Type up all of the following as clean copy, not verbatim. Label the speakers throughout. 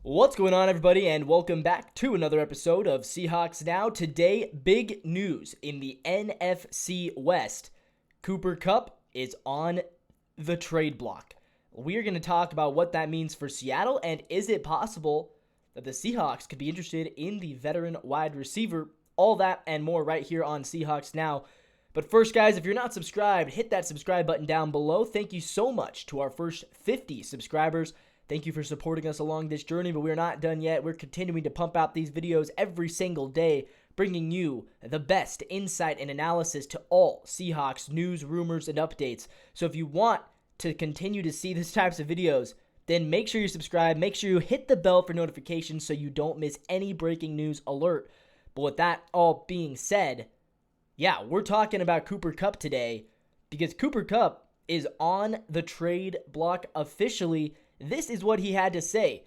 Speaker 1: What's going on, everybody, and welcome back to another episode of Seahawks Now. Today, big news in the NFC West. Cooper Kupp is on the trade block. We are going to talk about what that means for Seattle, and is it possible that the Seahawks could be interested in the veteran wide receiver? All that and more right here on Seahawks Now. But first, guys, if you're not subscribed, hit that subscribe button down below. Thank you so much to our first 50 subscribers. Thank you for supporting us along this journey, but we're not done yet. We're continuing to pump out these videos every single day, bringing you the best insight and analysis to all Seahawks news, rumors, and updates. So if you want to continue to see these types of videos, then make sure you subscribe. Make sure you hit the bell for notifications so you don't miss any breaking news alert. But with that all being said, yeah, we're talking about Cooper Kupp today because Cooper Kupp is on the trade block officially. This is what he had to say.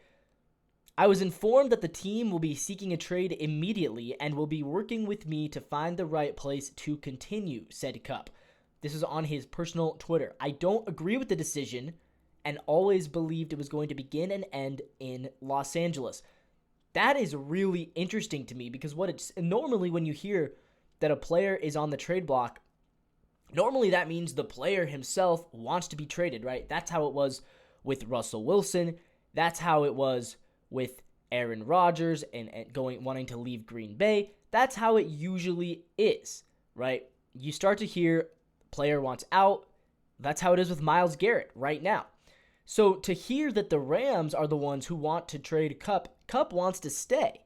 Speaker 1: I was informed that the team will be seeking a trade immediately and will be working with me to find the right place to continue, said Kupp. This is on his personal Twitter. I don't agree with the decision and always believed it was going to begin and end in Los Angeles. That is really interesting to me because normally when you hear that a player is on the trade block, normally that means the player himself wants to be traded, right? That's how it was with Russell Wilson. That's how it was with Aaron Rodgers and wanting to leave Green Bay. That's how it usually is, right? You start to hear player wants out. That's how it is with Myles Garrett right now. So to hear that the Rams are the ones who want to trade Kupp wants to stay.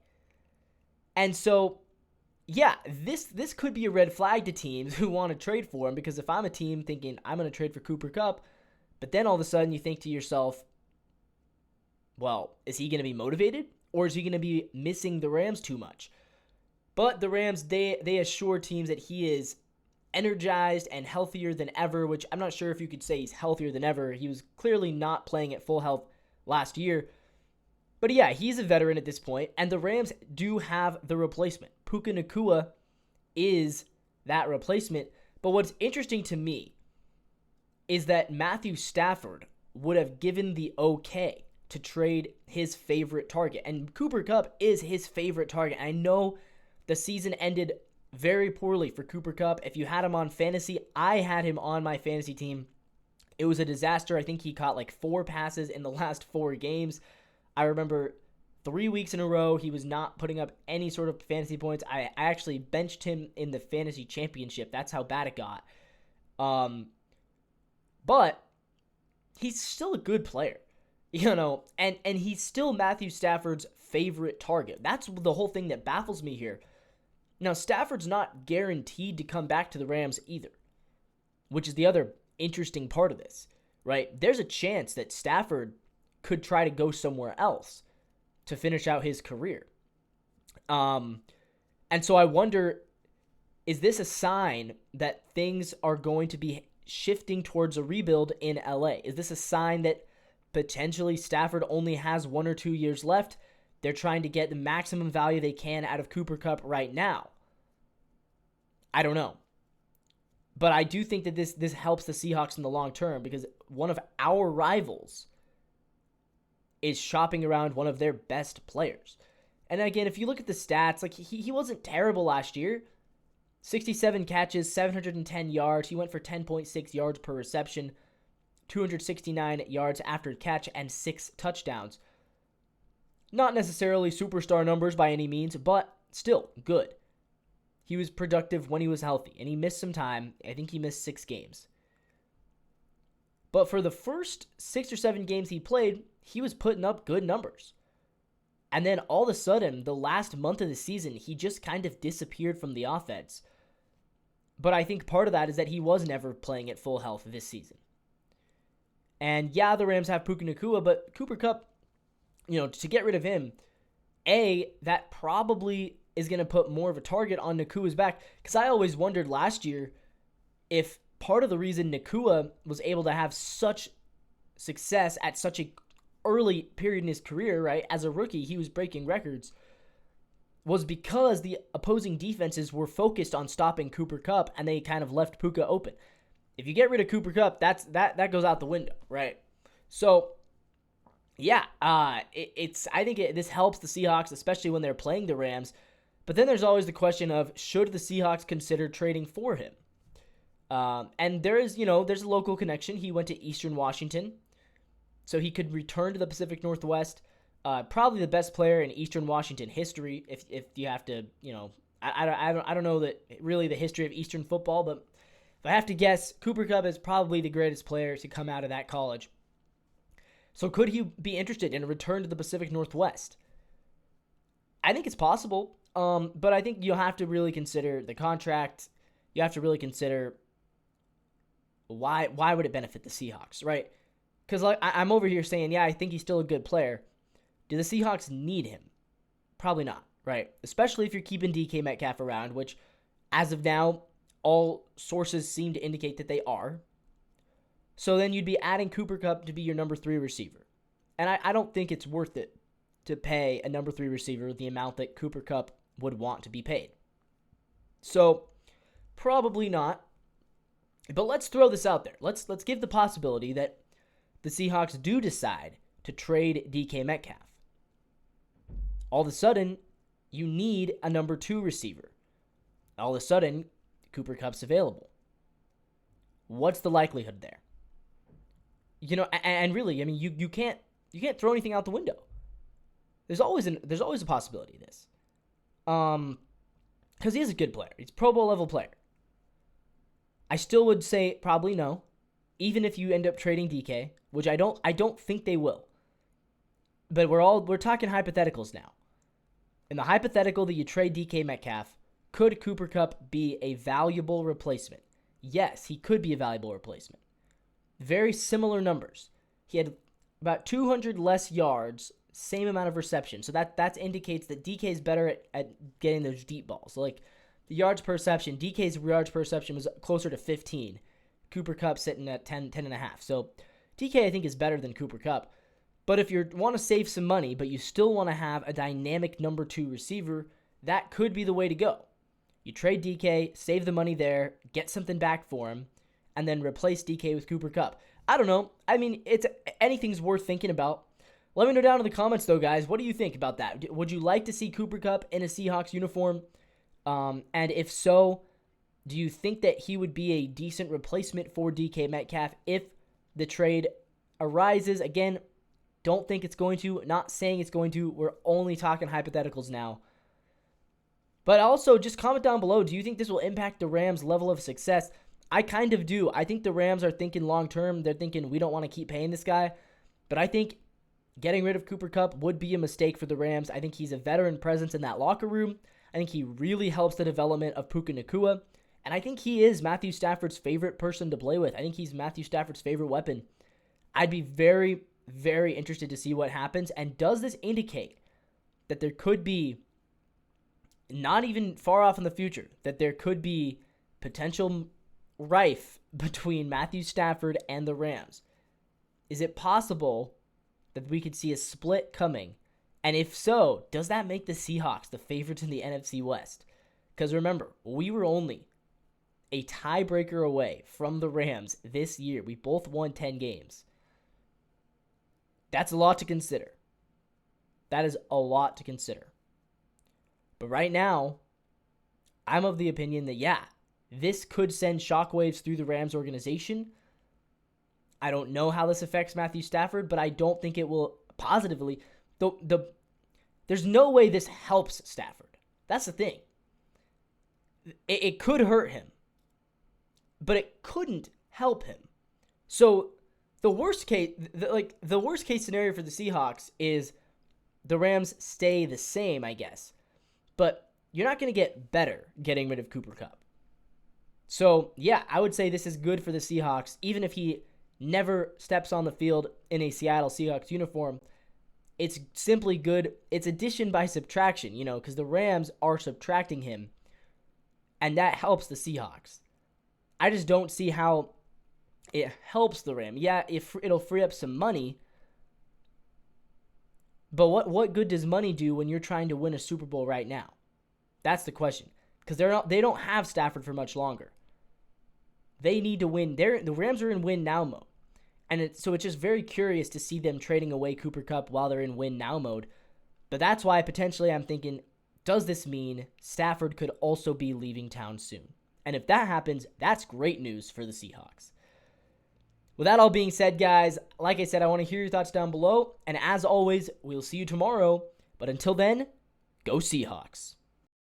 Speaker 1: And so, yeah, this could be a red flag to teams who want to trade for him, because if I'm a team thinking I'm going to trade for Cooper Kupp, but then all of a sudden you think to yourself, well, is he going to be motivated or is he going to be missing the Rams too much? But the Rams, they assure teams that he is energized and healthier than ever, which I'm not sure if you could say he's healthier than ever. He was clearly not playing at full health last year. But yeah, he's a veteran at this point, and the Rams do have the replacement. Puka Nacua is that replacement. But what's interesting to me is that Matthew Stafford would have given the okay to trade his favorite target. And Cooper Kupp is his favorite target. I know the season ended very poorly for Cooper Kupp. If you had him on fantasy, I had him on my fantasy team. It was a disaster. I think he caught like 4 passes in the last 4 games. I remember 3 weeks in a row, he was not putting up any sort of fantasy points. I actually benched him in the fantasy championship. That's how bad it got. But he's still a good player, and he's still Matthew Stafford's favorite target. That's the whole thing that baffles me here. Now, Stafford's not guaranteed to come back to the Rams either, which is the other interesting part of this, right? There's a chance that Stafford could try to go somewhere else to finish out his career. And so I wonder, is this a sign that things are going to be shifting towards a rebuild in LA? Is this a sign that potentially Stafford only has 1 or 2 years left? They're trying to get the maximum value they can out of Cooper Kupp right now. I don't know. But I do think that this helps the Seahawks in the long term, because one of our rivals is shopping around one of their best players. And again, if you look at the stats, like he wasn't terrible last year. 67 catches, 710 yards. He went for 10.6 yards per reception, 269 yards after catch, and 6 touchdowns. Not necessarily superstar numbers by any means, but still good. He was productive when he was healthy, and he missed some time. I think he missed 6 games. But for the first 6 or 7 games he played, he was putting up good numbers. And then all of a sudden, the last month of the season, he just kind of disappeared from the offense. But I think part of that is that he was never playing at full health this season. And yeah, the Rams have Puka Nacua, but Cooper Kupp, to get rid of him, that probably is going to put more of a target on Nakua's back. Because I always wondered last year if part of the reason Nacua was able to have such success at such a early period in his career, right? As a rookie, he was breaking records, was because the opposing defenses were focused on stopping Cooper Kupp, and they kind of left Puka open. If you get rid of Cooper Kupp, that goes out the window, right? So Yeah, this helps the Seahawks, especially when they're playing the Rams. But then there's always the question of, should the Seahawks consider trading for him? And there's a local connection. He went to Eastern Washington, so he could return to the Pacific Northwest. Probably the best player in Eastern Washington history. If you have to, I don't know that really the history of Eastern football, but if I have to guess, Cooper Kupp is probably the greatest player to come out of that college. So could he be interested in a return to the Pacific Northwest? I think it's possible, but I think you'll have to really consider the contract. You have to really consider why would it benefit the Seahawks, right? Because I'm over here saying, yeah, I think he's still a good player. Do the Seahawks need him? Probably not, right? Especially if you're keeping DK Metcalf around, which as of now, all sources seem to indicate that they are. So then you'd be adding Cooper Kupp to be your number 3 receiver. And I don't think it's worth it to pay a number 3 receiver the amount that Cooper Kupp would want to be paid. So probably not. But let's throw this out there. Let's give the possibility that the Seahawks do decide to trade DK Metcalf. All of a sudden, you need a number 2 receiver. All of a sudden, Cooper Kupp's available. What's the likelihood there? And really, I mean, you can't throw anything out the window. There's always a possibility of this. Because he is a good player. He's a Pro Bowl level player. I still would say probably no, even if you end up trading DK, which I don't think they will. But we're talking hypotheticals now. In the hypothetical that you trade DK Metcalf, could Cooper Kupp be a valuable replacement? Yes, he could be a valuable replacement. Very similar numbers. He had about 200 less yards, same amount of reception. So that indicates that DK is better at getting those deep balls. So like the yards per reception, DK's yards per reception was closer to 15. Cooper Kupp sitting at 10 and a half. So DK I think is better than Cooper Kupp. But if you want to save some money, but you still want to have a dynamic number 2 receiver, that could be the way to go. You trade DK, save the money there, get something back for him, and then replace DK with Cooper Kupp. I don't know. I mean, anything's worth thinking about. Let me know down in the comments, though, guys. What do you think about that? Would you like to see Cooper Kupp in a Seahawks uniform? And if so, do you think that he would be a decent replacement for DK Metcalf if the trade arises? Again, don't think it's going to. Not saying it's going to. We're only talking hypotheticals now. But also, just comment down below. Do you think this will impact the Rams' level of success? I kind of do. I think the Rams are thinking long-term. They're thinking, we don't want to keep paying this guy. But I think getting rid of Cooper Kupp would be a mistake for the Rams. I think he's a veteran presence in that locker room. I think he really helps the development of Puka Nacua. And I think he is Matthew Stafford's favorite person to play with. I think he's Matthew Stafford's favorite weapon. I'd be very, very interested to see what happens. And does this indicate that there could be, not even far off in the future, that there could be potential rife between Matthew Stafford and the Rams? Is it possible that we could see a split coming? And if so, does that make the Seahawks the favorites in the NFC West? Because remember, we were only a tiebreaker away from the Rams this year. We both won 10 games. That's a lot to consider. That is a lot to consider. But right now, I'm of the opinion that, yeah, this could send shockwaves through the Rams organization. I don't know how this affects Matthew Stafford, but I don't think it will positively. There's no way this helps Stafford. That's the thing. It could hurt him, but it couldn't help him. So the worst case scenario for the Seahawks is the Rams stay the same, I guess. But you're not going to get better getting rid of Cooper Kupp. So, yeah, I would say this is good for the Seahawks, even if he never steps on the field in a Seattle Seahawks uniform. It's simply good. It's addition by subtraction, because the Rams are subtracting him, and that helps the Seahawks. I just don't see how it helps the Rams. Yeah, it'll free up some money, but what good does money do when you're trying to win a Super Bowl right now? That's the question, because they don't have Stafford for much longer. They need to win. The Rams are in win now mode. And so it's just very curious to see them trading away Cooper Kupp while they're in win now mode. But that's why potentially I'm thinking, does this mean Stafford could also be leaving town soon? And if that happens, that's great news for the Seahawks. With that all being said, guys, like I said, I want to hear your thoughts down below. And as always, we'll see you tomorrow. But until then, go Seahawks.